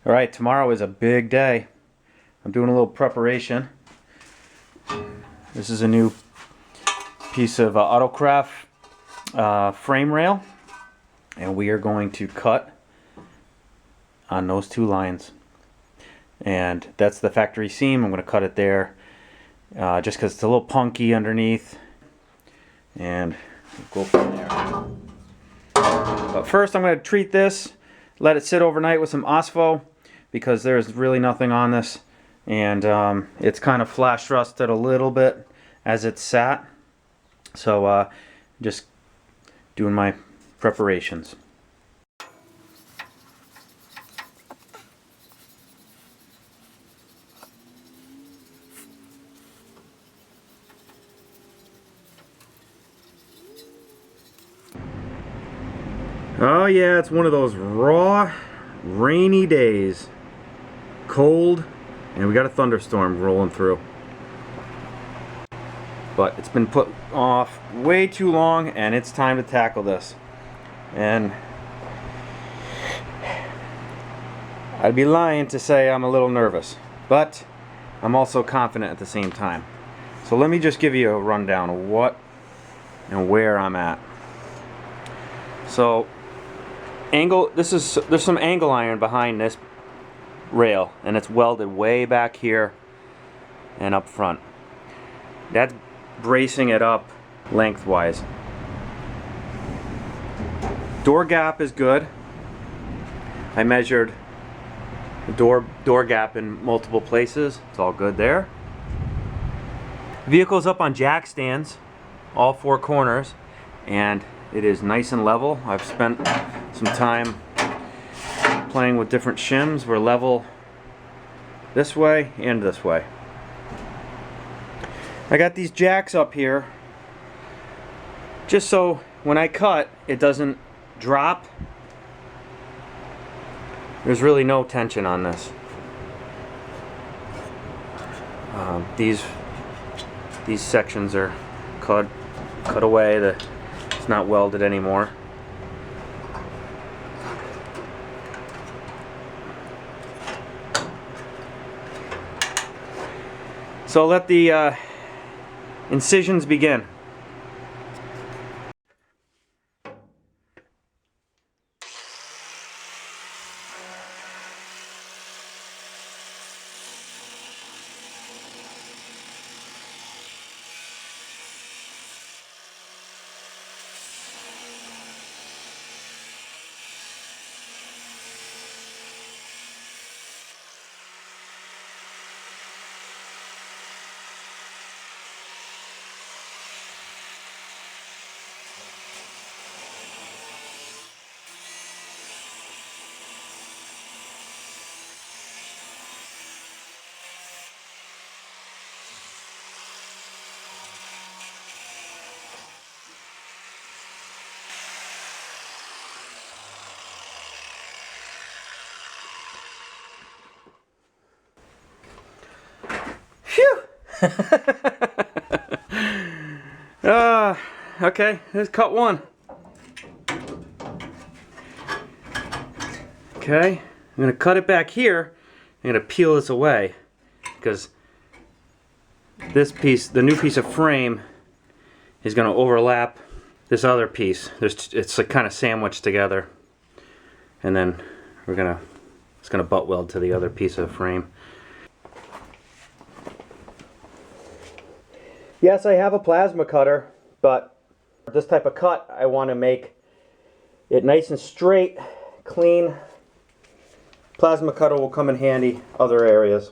All right, tomorrow is a big day. I'm doing a little preparation. This is a new piece of Autocraft frame rail, and we are going to cut on those two lines. And that's the factory seam. I'm going to cut it there just because it's a little punky underneath, and we'll go from there. But first I'm going to treat this, let it sit overnight with some Ospo, because there's really nothing on this, and it's kind of flash rusted a little bit as it's sat. So just doing my preparations. Oh yeah, it's one of those raw, rainy days. Cold, and we got a thunderstorm rolling through. But it's been put off way too long, and it's time to tackle this. And I'd be lying to say I'm a little nervous, but I'm also confident at the same time. So let me just give you a rundown of what and where I'm at. So there's some angle iron behind this rail, and it's welded way back here and up front. That's bracing it up lengthwise. Door gap is good. I measured the door gap in multiple places. It's all good there. Vehicle's up on jack stands, all four corners, and it is nice and level. I've spent some time playing with different shims. We're level this way and this way. I got these jacks up here just so when I cut it doesn't drop. There's really no tension on this. These sections are cut away. It's not welded anymore. So let the incisions begin. Phew! Okay, let's cut one. Okay, I'm going to cut it back here. I'm going to peel this away because this piece, the new piece of frame, is going to overlap this other piece. It's like kind of sandwiched together, and then it's going to butt weld to the other piece of frame. Yes, I have a plasma cutter, but this type of cut, I want to make it nice and straight, clean. Plasma cutter will come in handy other areas.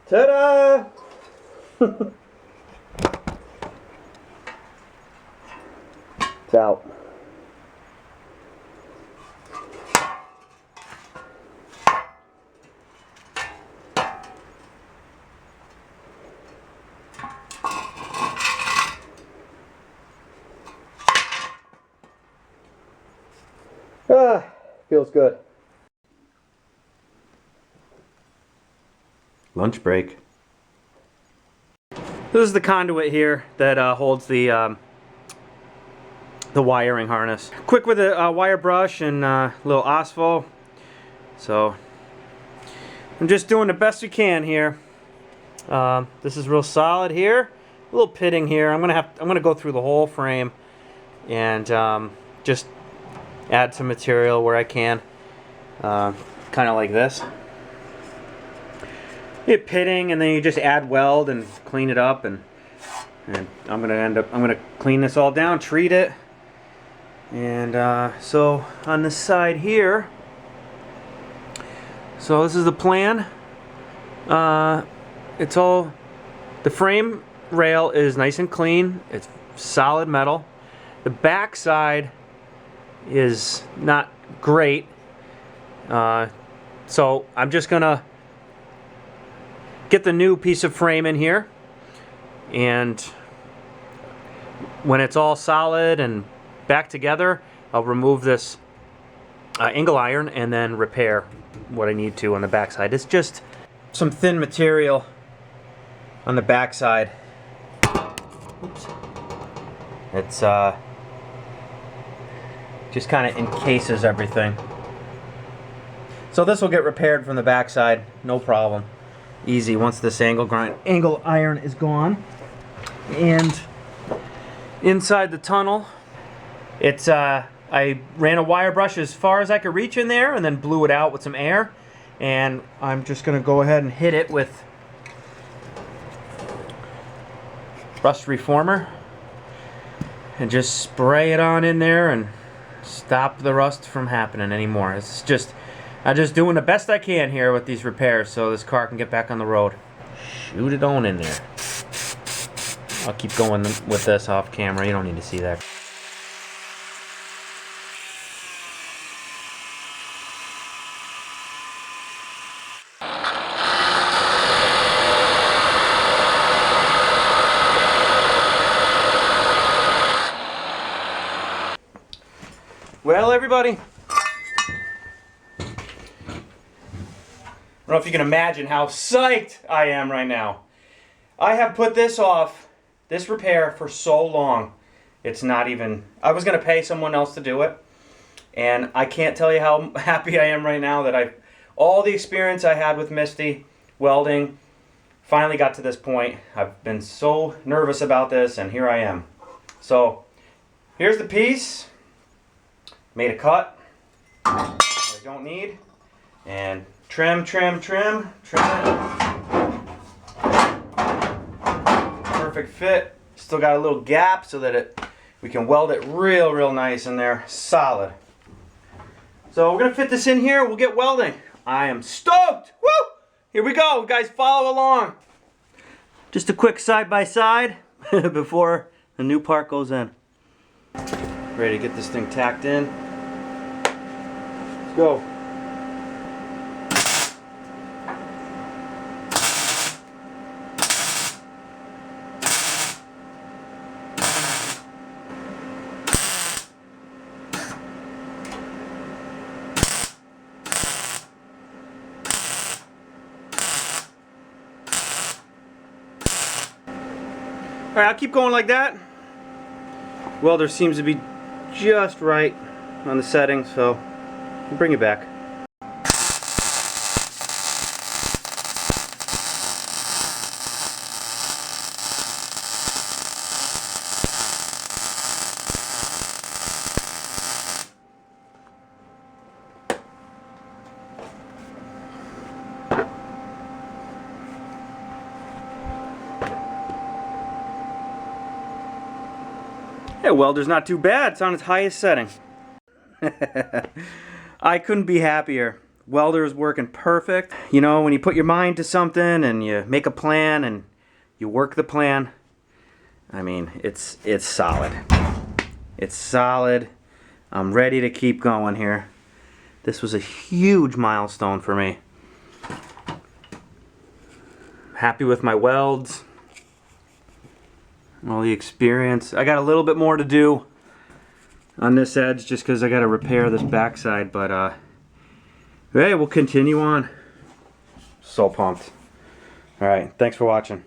Ta-da! It's out. Feels good. Lunch break. This is the conduit here that holds the wiring harness. Quick with a wire brush and a little OSFO. So I'm just doing the best we can here. This is real solid here. A little pitting here. I'm gonna go through the whole frame and just add some material where I can, kind of like this. You get pitting, and then you just add weld and clean it up, and I'm gonna clean this all down, treat it, and so on this side here. So this is the plan. It's all, the frame rail is nice and clean. It's solid metal. The back side is not great, so I'm just gonna get the new piece of frame in here, and when it's all solid and back together, I'll remove this angle iron and then repair what I need to on the back side. It's just some thin material on the back side. Oops. It's just kind of encases everything. So this will get repaired from the backside, no problem. Easy once this angle iron is gone. And inside the tunnel, it's I ran a wire brush as far as I could reach in there and then blew it out with some air. And I'm just gonna go ahead and hit it with rust reformer and just spray it on in there and stop the rust from happening anymore. It's just, I'm just doing the best I can here with these repairs so this car can get back on the road. Shoot it on in there. I'll keep going with this off camera. You don't need to see that. Well, everybody, I don't know if you can imagine how psyched I am right now. I have put this off, this repair, for so long. It's not even, I was going to pay someone else to do it, and I can't tell you how happy I am right now that all the experience I had with Misty welding finally got to this point. I've been so nervous about this, and here I am. So here's the piece. Made a cut I don't need, and trim it. Perfect fit. Still got a little gap so that we can weld it real nice in there, solid. So we're gonna fit this in here. We'll get welding. I am stoked. Woo! Here we go, guys. Follow along. Just a quick side by side before the new part goes in. Ready to get this thing tacked in. Let's go. All right, I'll keep going like that. Welder seems to be just right on the setting, so I'll bring it back. Yeah, welder's not too bad. It's on its highest setting. I couldn't be happier Welder is working perfect. You know, when you put your mind to something and you make a plan and you work the plan, I mean, it's solid. It's solid. I'm ready to keep going here. This was a huge milestone for me. Happy with my welds. All the experience. I got a little bit more to do on this edge just because I got to repair this backside, but hey, we'll continue on. So pumped. All right, thanks for watching.